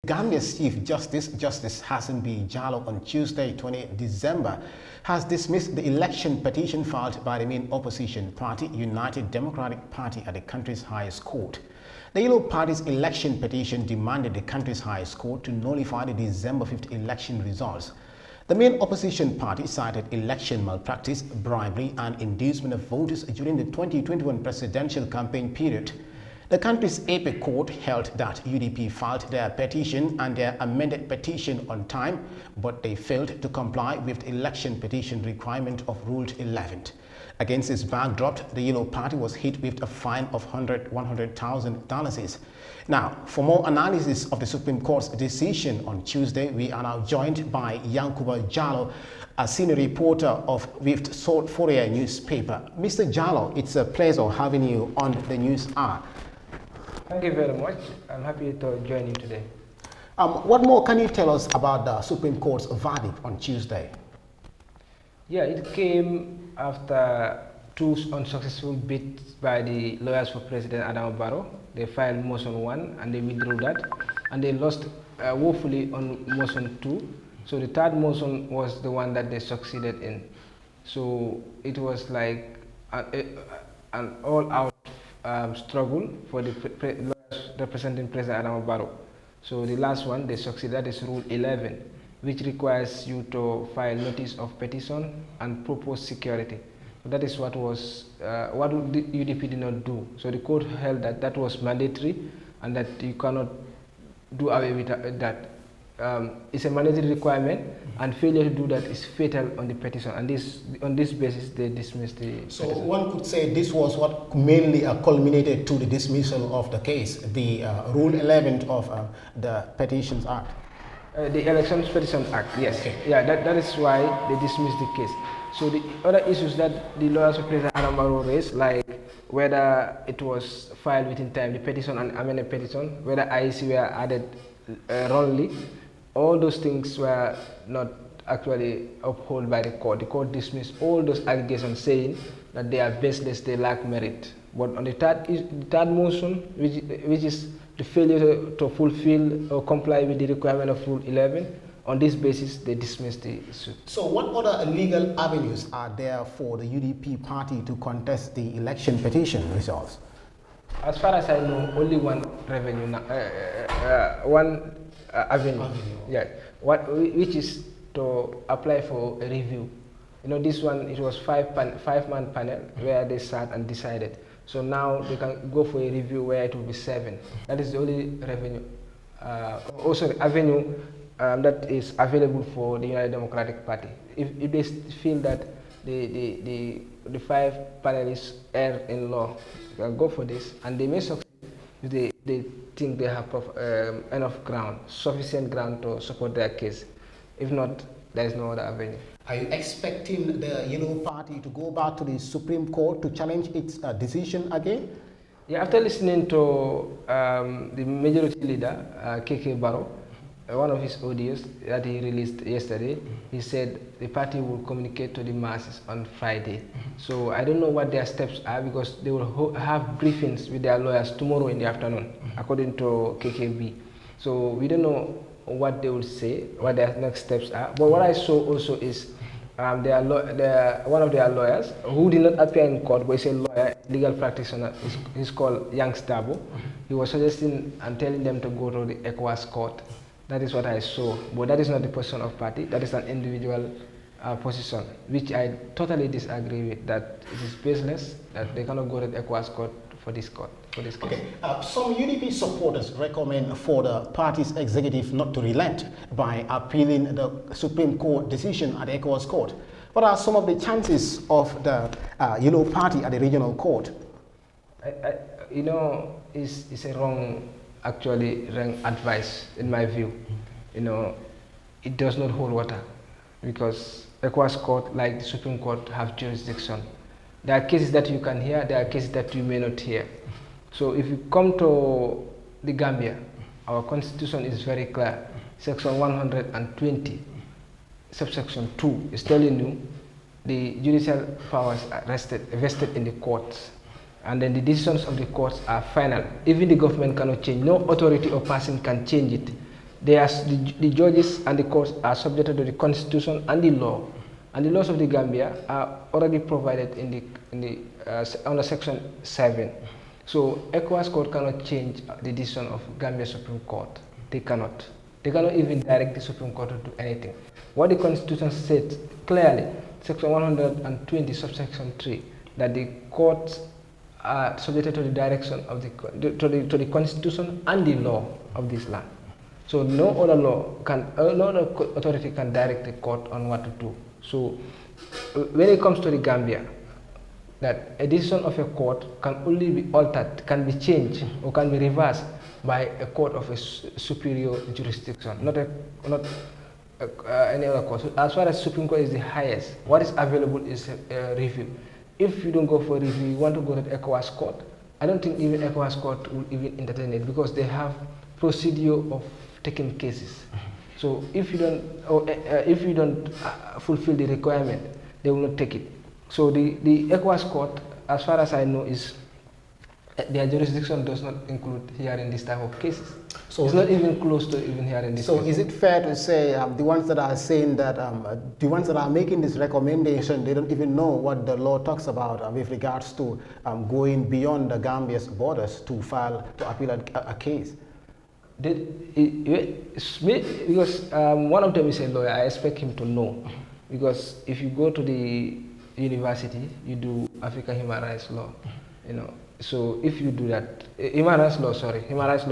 Gambia's Chief Justice, Justice Hassan B. Jallow, on Tuesday, 20 December, has dismissed the election petition filed by the main opposition party, United Democratic Party, at the country's highest court. The Yellow Party's election petition demanded the country's highest court to nullify the December 5th election results. The main opposition party cited election malpractice, bribery, and inducement of voters during the 2021 presidential campaign period. The country's apex court held that UDP filed their petition and their amended petition on time, but they failed to comply with the election petition requirement of Rule 11. Against this backdrop, the Yellow Party was hit with a fine of $100,000. Now, for more analysis of the Supreme Court's decision on Tuesday, we are now joined by Yankuba Jallow, a senior reporter with Foroyaa newspaper. Mr. Jallow, it's a pleasure having you on the News Hour. Thank you very much. I'm happy to join you today. What more can you tell us about the Supreme Court's verdict on Tuesday? Yeah, it came after two unsuccessful bids by the lawyers for President Adama Barrow. They filed motion 1 and they withdrew that, and they lost woefully on motion 2. So the third motion was the one that they succeeded in. So it was like an all-out struggle for the lawyers representing President Adama Barrow. So the last one they succeeded. That is Rule 11, which requires you to file notice of petition and propose security. So that is what was what the UDP did not do. So the court held that that was mandatory and that you cannot do away with that. It's a mandatory requirement, and failure to do that is fatal on the petition. And on this basis, they dismissed the petition. One could say this was what mainly culminated to the dismissal of the case, the Rule 11 of the Petitions Act. The Elections Petition Act, yes. Okay. Yeah, that is why they dismissed the case. So the other issues that the lawyers of President Adama Barrow raised, like whether it was filed within time, the petition and amended petition, whether IEC were added wrongly, all those things were not actually upheld by the court. The court dismissed all those allegations, saying that they are baseless, they lack merit. But on the third motion, which is the failure to fulfill or comply with the requirement of Rule 11, on this basis, they dismissed the suit. So what other legal avenues are there for the UDP party to contest the election petition results? As far as I know, only one avenue. Yeah, which is to apply for a review. You know, this one, it was five-man panel where they sat and decided. So now they can go for a review where it will be 7. That is the only avenue that is available for the United Democratic Party. If they feel that the 5 panelists err in law, they can go for this, and they may succeed if they think they have enough ground, sufficient ground to support their case. If not, there is no other avenue. Are you expecting the Yellow Party to go back to the Supreme Court to challenge its decision again? Yeah, after listening to the majority leader, KK Barrow, one of his audios that he released yesterday, he said the party will communicate to the masses on Friday. So I don't know what their steps are, because they will have briefings with their lawyers tomorrow in the afternoon, according to KKB. So we don't know what they will say, what their next steps are. But what I saw also is one of their lawyers, who did not appear in court, but is a lawyer, legal practitioner, he's called Young Stabo. He was suggesting and telling them to go to the ECOWAS court. That is what I saw, but that is not the position of party. That is an individual position, which I totally disagree with. That it is baseless, that they cannot go to the ECOWAS court for this case. Okay. Some UDP supporters recommend for the party's executive not to relent by appealing the Supreme Court decision at the ECOWAS court. What are some of the chances of the Yellow Party at the regional court? You know, it's a wrong advice in my view. You know, it does not hold water, because ECOWAS court, like the Supreme Court, have jurisdiction. There are cases that you can hear, there are cases that you may not hear. So if you come to the Gambia, our constitution is very clear. Section 120, subsection 2 is telling you the judicial powers are vested in the courts. And then the decisions of the courts are final. Even the government cannot change. No authority or person can change it. the judges and the courts are subjected to the constitution and the law, and the laws of the Gambia are already provided under Section 7. So ECOWAS court cannot change the decision of Gambia Supreme Court. They cannot. They cannot even direct the Supreme Court to do anything. What the Constitution said clearly, Section 120, subsection 3, that the courts are subjected to the direction of the Constitution and the law of this land. So no other authority can direct the court on what to do. So when it comes to the Gambia, that a decision of a court can only be altered, can be changed, or can be reversed by a court of a superior jurisdiction, not any other court. So as far as Supreme Court is the highest, what is available is a review. If you don't go for review, you want to go to the ECOWAS court, I don't think even ECOWAS court will even entertain it, because they have procedure of taking cases. So if you don't fulfill the requirement, they will not take it. So the ECOWAS court, as far as I know, is their jurisdiction does not include hearing this type of cases. So it's not even close to even hearing this. So is it fair to say the ones that are saying that the ones that are making this recommendation, they don't even know what the law talks about with regards to going beyond the Gambia's borders to appeal a case? Because one of them is a lawyer, I expect him to know. Because if you go to the university, you do African human rights law, So if you do that, human rights law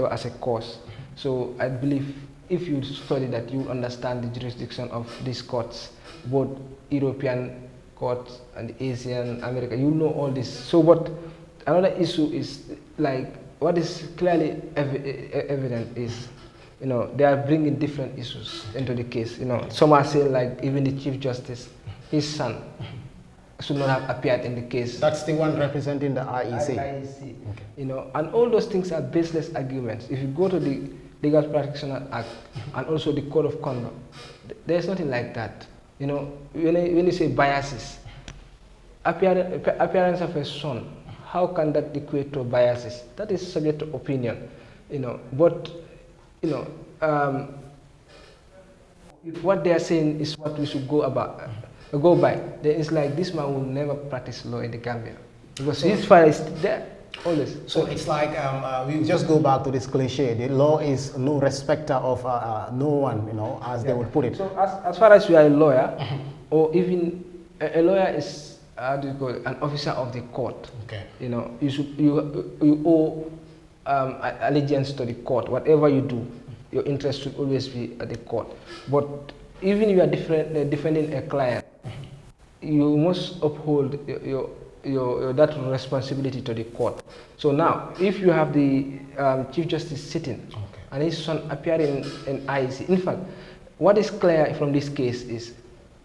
as a course. So I believe if you study that, you understand the jurisdiction of these courts, both European courts and Asian, America. You know all this. So what another issue is, like, what is clearly evident is, they are bringing different issues into the case. Some are saying, like, even the Chief Justice, his son, should not have appeared in the case. That's the one representing the IEC. IEC. Okay. And all those things are baseless arguments. If you go to the Legal Practitioner Act and also the Code of Conduct, there's nothing like that. When you say biases, appearance of a son, how can that equate to biases? That is subject to opinion. But if what they are saying is what we should go by, then it's like this man will never practice law in the Gambia, because his father is there always. So it's like we just go back to this cliche: the law is no respecter of no one, as they would put it. So as far as you are a lawyer, or even a lawyer is an officer of the court. Okay. You owe allegiance to the court. Whatever you do, your interest should always be at the court. But even you are defending a client, you must uphold that responsibility to the court. So now, if you have the Chief Justice sitting, and his son appearing in IEC, in fact, what is clear from this case is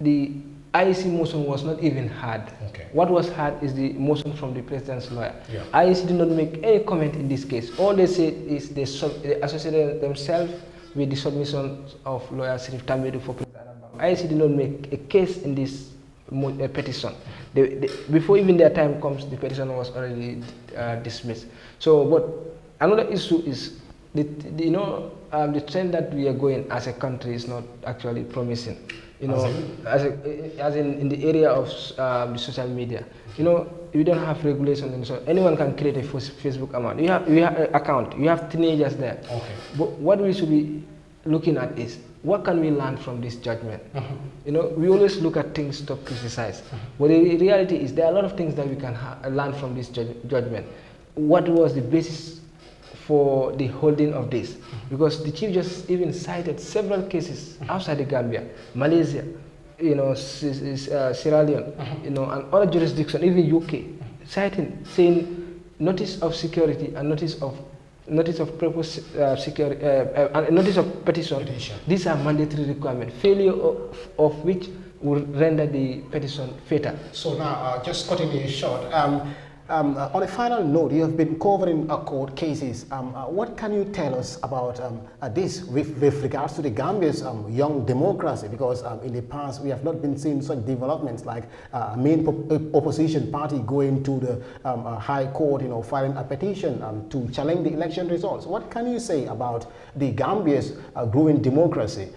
the IEC motion was not even heard. Okay. What was heard is the motion from the president's lawyer. Yeah. IEC did not make any comment in this case. All they said is they associated themselves with the submission of lawyer Sirif Tamedu for President Adamba. IEC did not make a case in this petition. Before even their time comes, the petition was already dismissed. So, but another issue is the trend that we are going as a country is not actually promising. As in the area of the social media. We don't have regulation, so anyone can create a Facebook account. You have an account. You have teenagers there. Okay. But what we should be looking at is, what can we learn from this judgment? We always look at things to criticize. But the reality is there are a lot of things that we can learn from this judgment. What was the basis for the holding of this? Because the Chief Justice even cited several cases outside the Gambia, Malaysia, Sierra Leone, and other jurisdictions, even UK, saying notice of security and notice of purpose security and notice of petition. These are mandatory requirements, failure of which will render the petition fatal. So now, just cutting it short, On a final note, you have been covering court cases. What can you tell us about this with regards to the Gambia's young democracy? Because in the past, we have not been seeing such developments like main opposition party going to the High Court, filing a petition to challenge the election results. What can you say about the Gambia's growing democracy?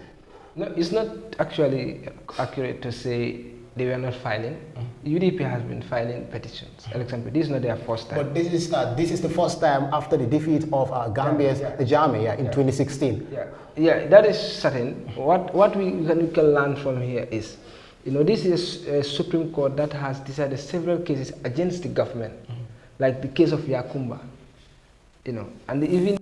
No, it's not actually accurate to say they were not filing. UDP has been filing petitions. This is not their first time. But this is the first time after the defeat of Gambia's Jammeh in 2016. Yeah, that is certain. What we can learn from here is, this is a Supreme Court that has decided several cases against the government, like the case of Yakumba, and even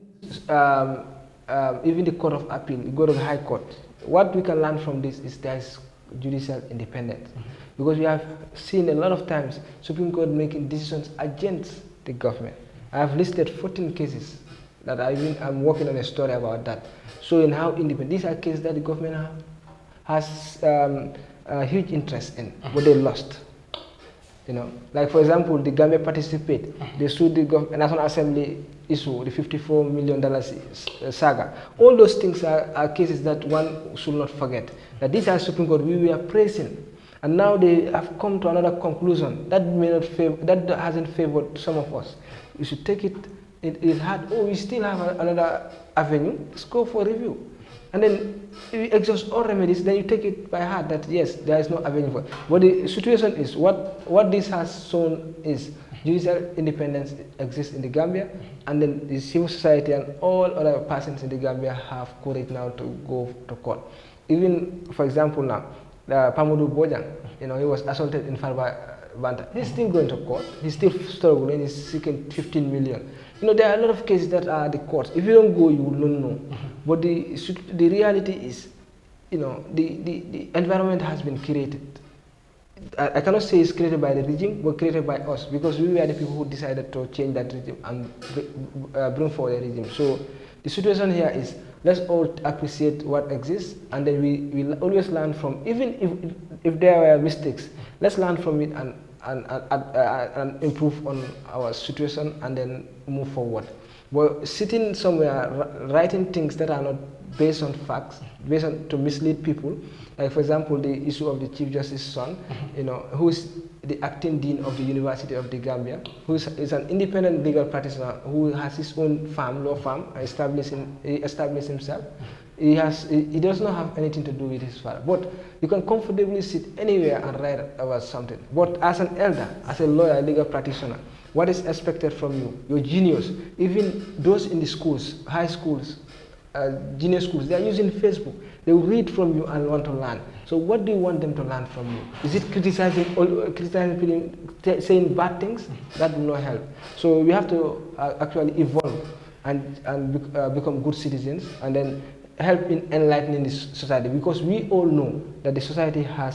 the Court of Appeal, you go to the High Court. What we can learn from this is there is judicial independence, because we have seen a lot of times Supreme Court making decisions against the government. I have listed 14 cases that I'm working on a story about that, showing how independent. These are cases that the government has a huge interest in, but they lost. Like for example, the Gambia participate. They sued the National Assembly issue, the $54 million saga. All those things are cases that one should not forget. That these are Supreme Court we were praising, and now they have come to another conclusion that may not that hasn't favored some of us. You should take it. It is hard. Oh, we still have another avenue. Let's go for review. And then if you exhaust all remedies, then you take it by heart that yes, there is no avenue for it. But the situation is, what this has shown is judicial independence exists in the Gambia, and then the civil society and all other persons in the Gambia have courage now to go to court. Even, for example, now, Pamudu Bojang, he was assaulted in Farba Banta. He's still going to court. He's still struggling. He's seeking 15 million. There are a lot of cases that are the courts. If you don't go, you will not know. But the reality is, the environment has been created. I cannot say it's created by the regime, but created by us, because we were the people who decided to change that regime and bring forward the regime. So the situation here is, let's all appreciate what exists, and then we always learn from, even if there were mistakes, let's learn from it and improve on our situation and then move forward. But sitting somewhere writing things that are not based on facts, based on to mislead people, like for example the issue of the Chief Justice's son, who is the acting dean of the University of the Gambia, who is an independent legal practitioner who has his own law firm, established himself. He does not have anything to do with his father. But you can comfortably sit anywhere and write about something. But as an elder, as a lawyer, a legal practitioner, what is expected from you? Your genius, even those in the schools, high schools, junior schools, they are using Facebook. They will read from you and want to learn. So what do you want them to learn from you? Is it criticizing people, saying bad things? That will not help. So we have to actually evolve and become good citizens, and then help in enlightening this society, because we all know that the society has